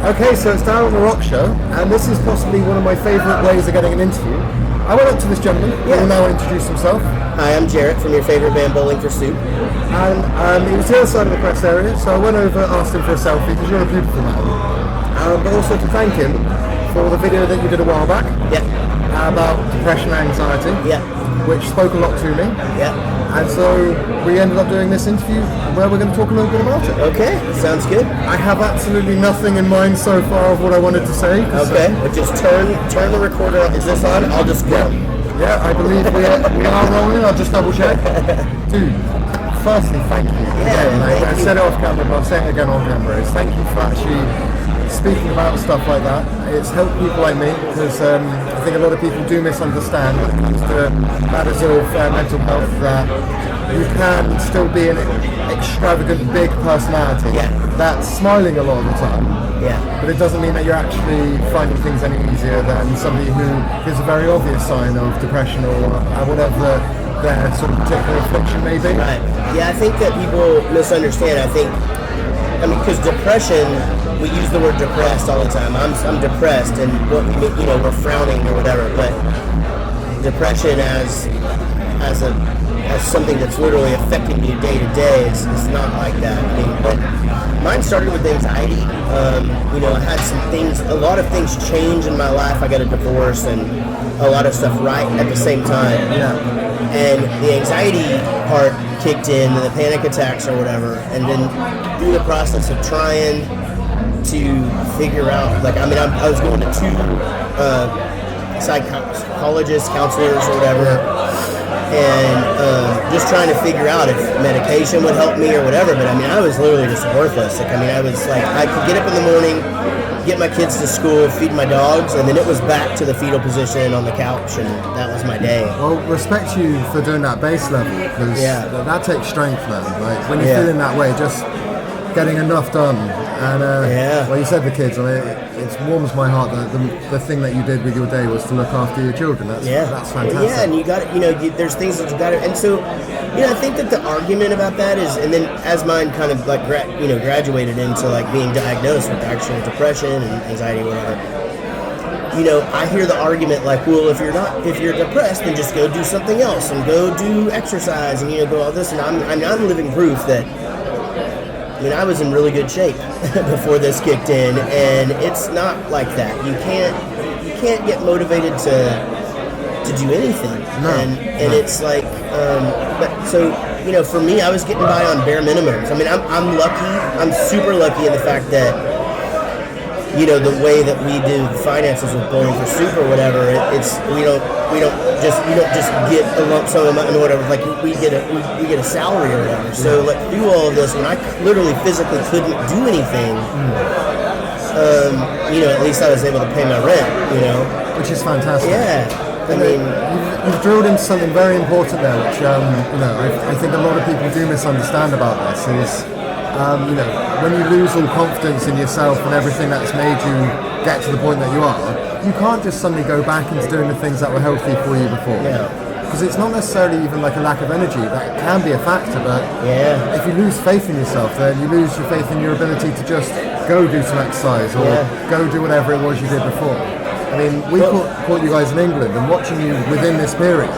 Okay, so it's down on the rock show, and this is possibly one of my favourite ways of getting an interview. I went up to this gentleman, who will now introduce himself. Hi, I'm Jaret from your favorite band, Bowling for Soup. And he was the other side of the press area, so I went over, asked him for a selfie, because you're a beautiful man. But also to thank him for the video that you did a while back. Yeah. About depression and anxiety. Yeah. Which spoke a lot to me. Yeah. And so we ended up doing this interview where we're going to talk a little bit about it. Okay, sounds good. I have absolutely nothing in mind so far of what I wanted to say. Okay, but just turn the recorder on. Is this on? I'll just go. Yeah, I believe we are rolling. I'll just double check. Dude, firstly, thank you. Yeah, I said it off camera, but I'll say it again on camera. Is thank you for actually speaking about stuff like that. It's helped people like me, because I think a lot of people do misunderstand when it comes to matters of mental health, that you can still be an extravagant big personality that's smiling a lot of the time, but it doesn't mean that you're actually finding things any easier than somebody who gives a very obvious sign of depression or whatever their sort of particular affliction may be. Right. Yeah, I think that people misunderstand. I mean, because depression, we use the word depressed all the time. I'm depressed, and what we're frowning or whatever. But depression as something that's literally affecting you day to day is not like that. I mean, but mine started with anxiety. I had a lot of things change in my life. I got a divorce and a lot of stuff right at the same time. Yeah. And the anxiety part kicked in, and the panic attacks or whatever, and then through the process of trying to figure out, I was going to two psychologists, counselors or whatever, and just trying to figure out if medication would help me or whatever, but I was literally just worthless. I could get up in the morning, get my kids to school, feed my dogs, and then it was back to the fetal position on the couch, and that was my day. Well, respect you for doing that base level, because that takes strength, man. Like, when you're feeling that way, just getting enough done. And well, you said the kids. It warms my heart that the thing that you did with your day was to look after your children. That's fantastic. Yeah, and you got it. There's things that you got to, and so I think that the argument about that is, and then as mine kind of graduated into being diagnosed with actual depression and anxiety, whatever. I hear the argument well, if you're depressed, then just go do something else and go do exercise and go all this. And I'm living proof that. I was in really good shape before this kicked in, and it's not like that. You can't get motivated to do anything. And it's but so for me, I was getting by on bare minimums. I'm lucky. I'm super lucky in the fact that the way that we do finances with Bowling for Soup or whatever, we don't just get a lump sum of money or whatever. We get a salary or whatever. So through all of this, when I literally physically couldn't do anything, at least I was able to pay my rent. Which is fantastic. Yeah. You've drilled into something very important there, which I think a lot of people do misunderstand about this. Is when you lose all confidence in yourself and everything that's made you get to the point that you are, you can't just suddenly go back into doing the things that were healthy for you before. Because it's not necessarily even a lack of energy. That can be a factor, but if you lose faith in yourself, then you lose your faith in your ability to just go do some exercise or go do whatever it was you did before. We caught you guys in England, and watching you within this period,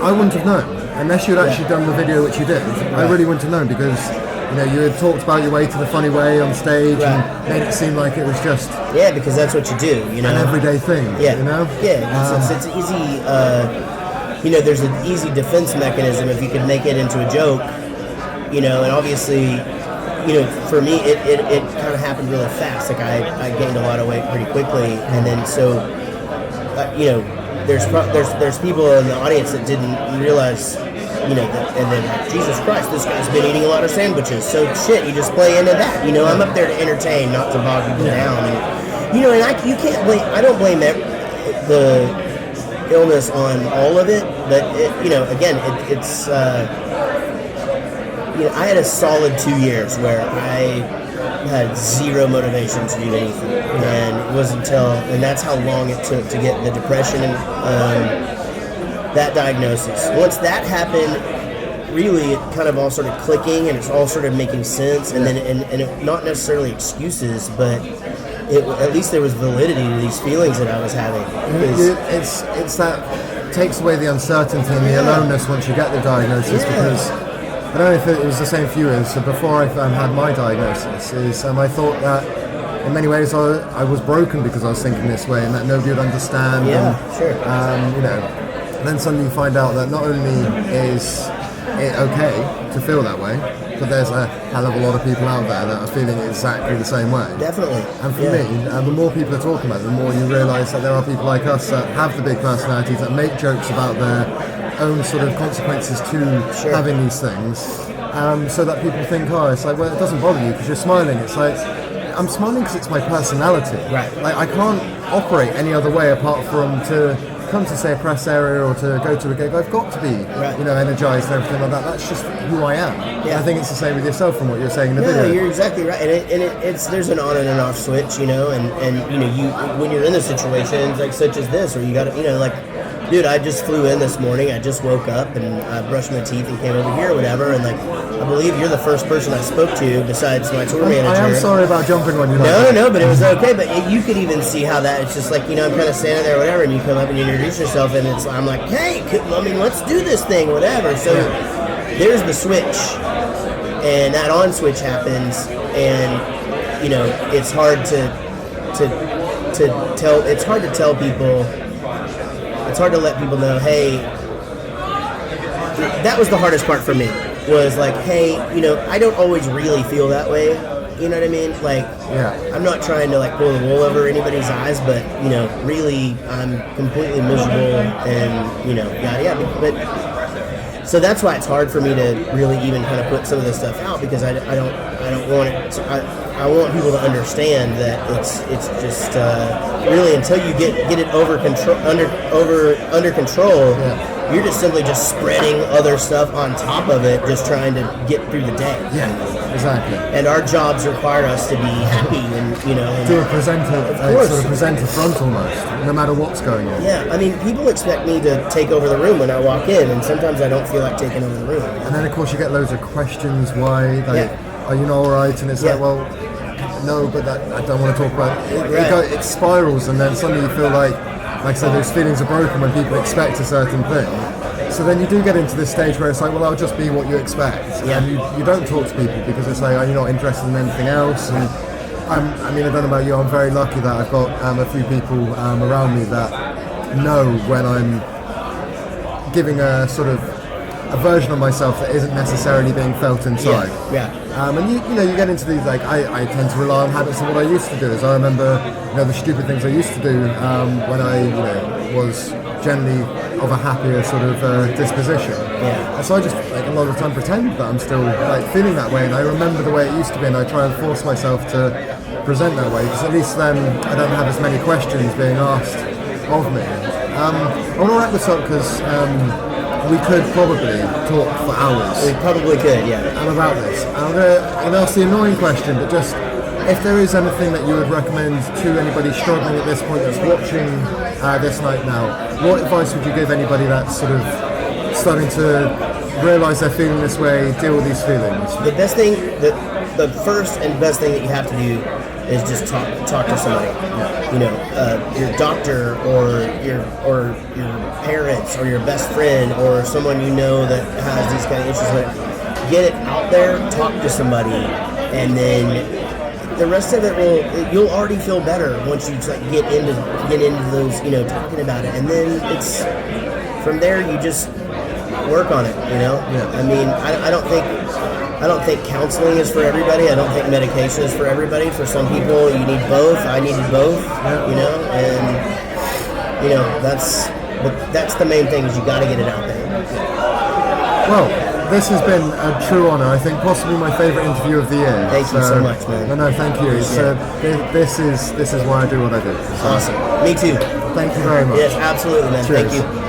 I wouldn't have known. Unless you'd actually done the video which you did, I really wouldn't have known, because you had talked about your way to the funny way on stage and made it seem like it was just because that's what you do, an everyday thing. It's easy. There's an easy defense mechanism if you could make it into a joke, and obviously, for me it kind of happened really fast. I gained a lot of weight pretty quickly, and then there's people in the audience that didn't realize. And then Jesus Christ, this guy's been eating a lot of sandwiches. So you just play into that. I'm up there to entertain, not to bog people down. And you can't blame. I don't blame the illness on all of it, but it's. I had a solid 2 years where I had zero motivation to do anything, and it wasn't and that's how long it took to get the depression and. That diagnosis. Once that happened, really it kind of all started clicking, and it's all started making sense, and then and it, not necessarily excuses, but at least there was validity to these feelings that I was having. It's that takes away the uncertainty and the aloneness once you get the diagnosis, because I don't know if it was the same for you as before I had my diagnosis. I thought that in many ways I was broken because I was thinking this way and that nobody would understand. Yeah, sure. Then suddenly you find out that not only is it okay to feel that way, but there's a hell of a lot of people out there that are feeling exactly the same way. Definitely. And for me, the more people are talking about it, the more you realise that there are people like us that have the big personalities, that make jokes about their own sort of consequences to having these things, so that people think, it's like, well, it doesn't bother you because you're smiling. It's like, I'm smiling because it's my personality. Right. Like, I can't operate any other way apart from to come to, say, a press area or to go to a gig. I've got to be, energized and everything like that. That's just who I am. Yeah. I think it's the same with yourself from what you're saying in the video. No, you're exactly right. And it's there's an on and an off switch, and you when you're in the situations like such as this, or you got to, like, dude, I just flew in this morning. I just woke up and I brushed my teeth and came over here or whatever. And, like, I believe you're the first person I spoke to besides my tour manager. I am sorry about jumping on you. No, but it was okay. But you could even see how that, it's just like, I'm kind of standing there or whatever, and you come up and you introduce yourself, and I'm like, hey, let's do this thing, whatever. So there's the switch, and that on switch happens, and, it's hard to tell. It's hard to tell people. It's hard to let people know, hey, that was the hardest part for me, was like, hey, I don't always really feel that way. You know what I mean? Like, I'm not trying to, like, pull the wool over anybody's eyes, but, really I'm completely miserable and, yada. But, so that's why it's hard for me to really even kind of put some of this stuff out, because I don't want it to, I want people to understand that it's just really, until you get it under control, you're just simply just spreading other stuff on top of it, just trying to get through the day. Yeah, exactly. And our jobs require us to be happy and do a presenter front almost, no matter what's going on. Yeah, I mean, people expect me to take over the room when I walk in, and sometimes I don't feel like taking over the room. And then of course you get loads of questions. Why? Like, are you all right? And it's like, well, no, but that I don't want to talk about it. It spirals, and then suddenly you feel like I said, those feelings are broken when people expect a certain thing. So then you do get into this stage where it's like, well, I'll just be what you expect. And you don't talk to people because it's like, you're not interested in anything else. And I don't know about you, I'm very lucky that I've got a few people around me that know when I'm giving a sort of a version of myself that isn't necessarily being felt inside. And you get into these, like, I tend to rely on habits of what I used to do. As I remember, the stupid things I used to do when I was generally of a happier sort of disposition. And so I just, like, a lot of the time pretend that I'm still, like, feeling that way, and I remember the way it used to be, and I try and force myself to present that way, because at least then I don't have as many questions being asked of me. I want to wrap this up because we could probably talk for hours. We probably could, about this. I'm going to ask the annoying question, but just if there is anything that you would recommend to anybody struggling at this point that's watching this night now, what advice would you give anybody that's sort of starting to realise they're feeling this way, deal with these feelings? The best thing, the first and best thing that you have to do is just talk to somebody. Your doctor or your parents or your best friend or someone that has these kind of issues. But get it out there, talk to somebody, and then the rest of it you'll already feel better once you get into those, talking about it, and then it's from there you just work on it. I mean, I don't think counseling is for everybody. I don't think medication is for everybody. For some people, you need both. I needed both, and that's the main thing, is you got to get it out there. Well, this has been a true honour. I think possibly my favourite interview of the year. Thank you so much, man. No, thank you. This is why I do what I do. Awesome. Me too. Thank you very much. Yes, absolutely, man. Cheers. Thank you.